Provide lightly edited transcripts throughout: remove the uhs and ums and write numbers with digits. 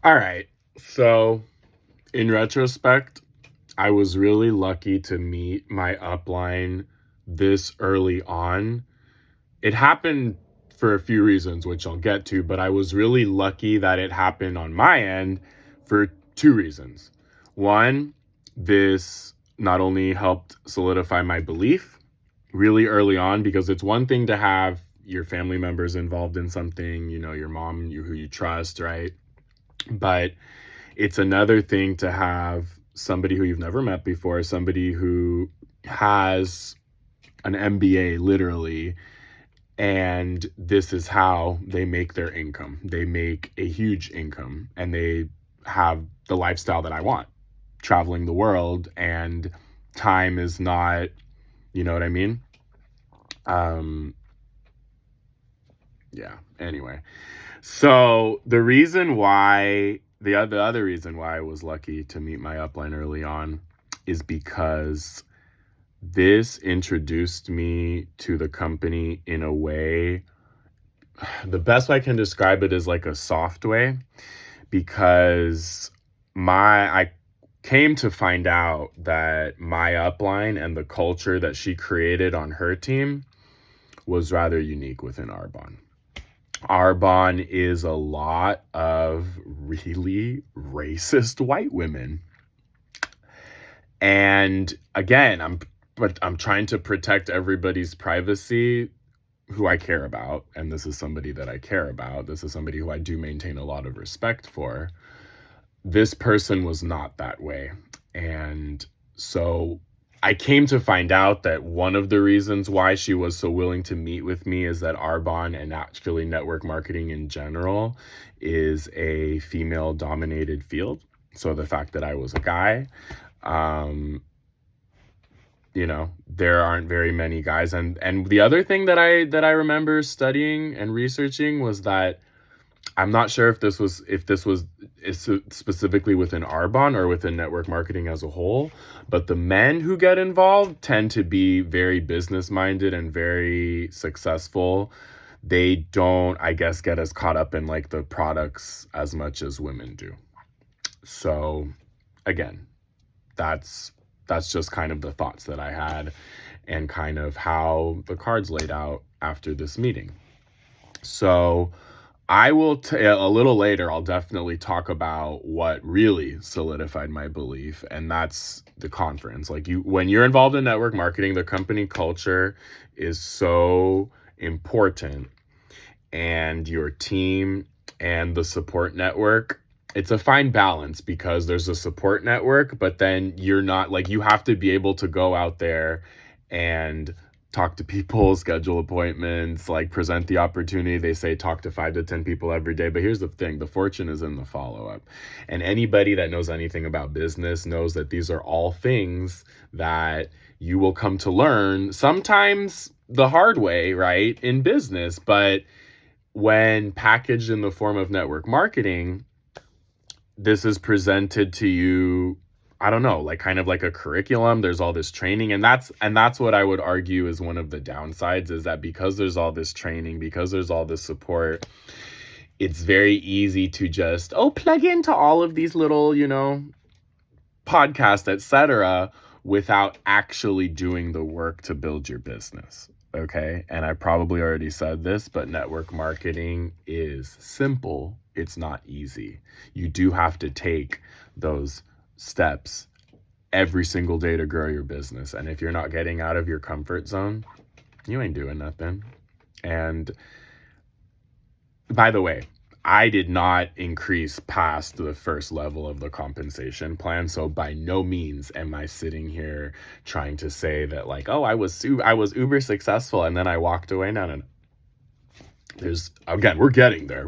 All right. So, in retrospect, I was really lucky to meet my upline this early on. It happened for a few reasons, which I'll get to, but I was really lucky that it happened on my end for two reasons. One, this not only helped solidify my belief really early on, because it's one thing to have your family members involved in something, your mom, who you trust, right? But it's another thing to have somebody who you've never met before, somebody who has an MBA literally, and this is how they make their income. They make a huge income and they have the lifestyle that I want, traveling the world, and time is not, you know what I mean? Um, yeah, anyway. So the other reason why I was lucky to meet my upline early on is because this introduced me to the company in a way. The best way I can describe it is like a soft way, because I came to find out that my upline and the culture that she created on her team was rather unique within Arbonne. Arbonne is a lot of really racist white women. And again, I'm trying to protect everybody's privacy who I care about, and this is somebody that I care about. This is somebody who I do maintain a lot of respect for. This person was not that way. And so I came to find out that one of the reasons why she was so willing to meet with me is that Arbonne, and actually network marketing in general, is a female dominated field. So the fact that I was a guy, um, there aren't very many guys. And the other thing that I remember studying and researching was that I'm not sure if this was specifically within Arbonne or within network marketing as a whole, but the men who get involved tend to be very business minded and very successful. They don't, I guess, get as caught up in like the products as much as women do. So again, that's just kind of the thoughts that I had, and kind of how the cards laid out after this meeting. So I will a little later, I'll definitely talk about what really solidified my belief, and that's the conference. Like, when you're involved in network marketing, the company culture is so important, and your team and the support network, it's a fine balance, because there's a support network, but then you're not like, you have to be able to go out there and talk to people, schedule appointments, like present the opportunity. They say talk to 5 to 10 people every day. But here's the thing, the fortune is in the follow up. And anybody that knows anything about business knows that these are all things that you will come to learn, sometimes the hard way, right, in business. But when packaged in the form of network marketing, this is presented to you, I don't know, like kind of like a curriculum. There's all this training, and that's what I would argue is one of the downsides, is that because there's all this training, because there's all this support, it's very easy to just plug into all of these little, podcasts, etc., without actually doing the work to build your business. Okay. And I probably already said this, but network marketing is simple. It's not easy. You do have to take those steps every single day to grow your business. And if you're not getting out of your comfort zone, you ain't doing nothing. And by the way, I did not increase past the first level of the compensation plan. So by no means am I sitting here trying to say that like, oh, I was uber successful and then I walked away. No. We're getting there.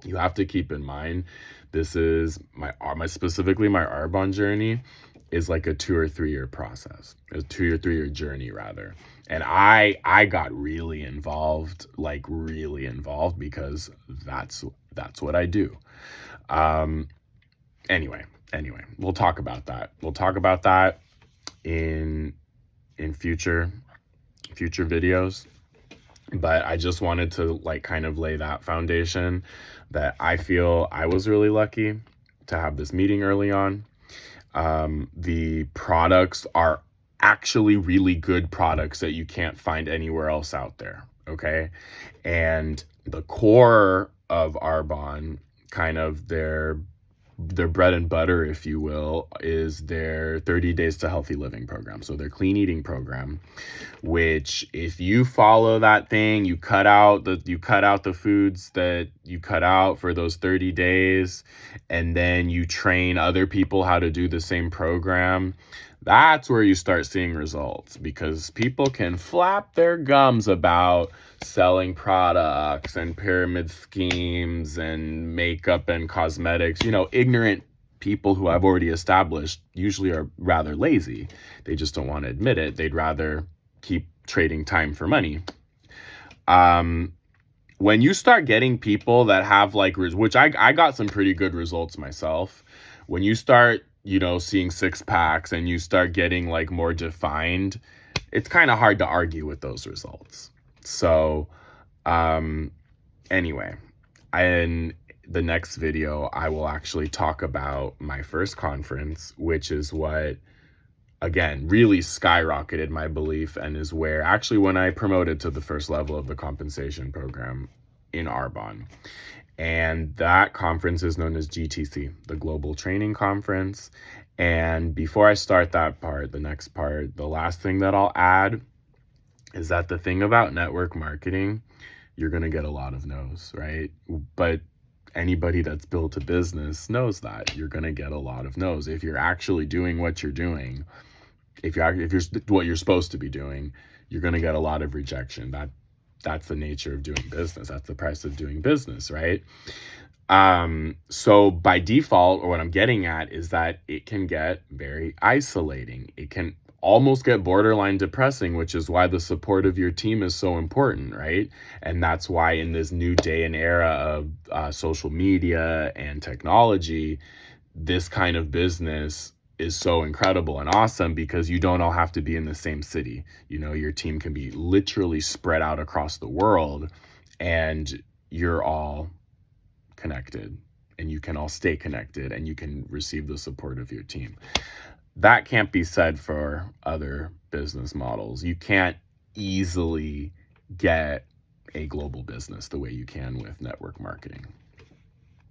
You have to keep in mind, this is my specifically my Arbonne journey is like a 2 or 3 year process, a 2 or 3 year journey rather. And I got really involved, because that's what I do. Um, anyway, we'll talk about that. We'll talk about that in future videos. But I just wanted to like kind of lay that foundation that I feel I was really lucky to have this meeting early on. The products are actually really good products that you can't find anywhere else out there. Okay. And the core of Arbonne, kind of their bread and butter, if you will, is their 30 Days to Healthy Living program. So their clean eating program, which if you follow that thing, you cut out the foods that you cut out for those 30 days, and then you train other people how to do the same program. That's where you start seeing results, because people can flap their gums about selling products and pyramid schemes and makeup and cosmetics. Ignorant people who I've already established usually are rather lazy. They just don't want to admit it. They'd rather keep trading time for money. When you start getting people that have which I got some pretty good results myself. When you start, seeing six packs and you start getting like more defined, it's kind of hard to argue with those results. So, anyway, in the next video, I will actually talk about my first conference, which is what, again, really skyrocketed my belief, and is where actually when I promoted to the first level of the compensation program in Arbonne. And that conference is known as GTC, the Global Training Conference. And before I start that part, the next part, the last thing that I'll add is that the thing about network marketing, you're going to get a lot of no's, right? But anybody that's built a business knows that you're going to get a lot of no's. If you're actually doing what you're doing, if you're what you're supposed to be doing, you're going to get a lot of rejection. That's the nature of doing business. That's the price of doing business, right? So by default, or what I'm getting at, is that it can get very isolating. It can almost get borderline depressing, which is why the support of your team is so important, right? And that's why in this new day and era of social media and technology, this kind of business is so incredible and awesome, because you don't all have to be in the same city. Your team can be literally spread out across the world, and you're all connected, and you can all stay connected, and you can receive the support of your team. That can't be said for other business models. You can't easily get a global business the way you can with network marketing.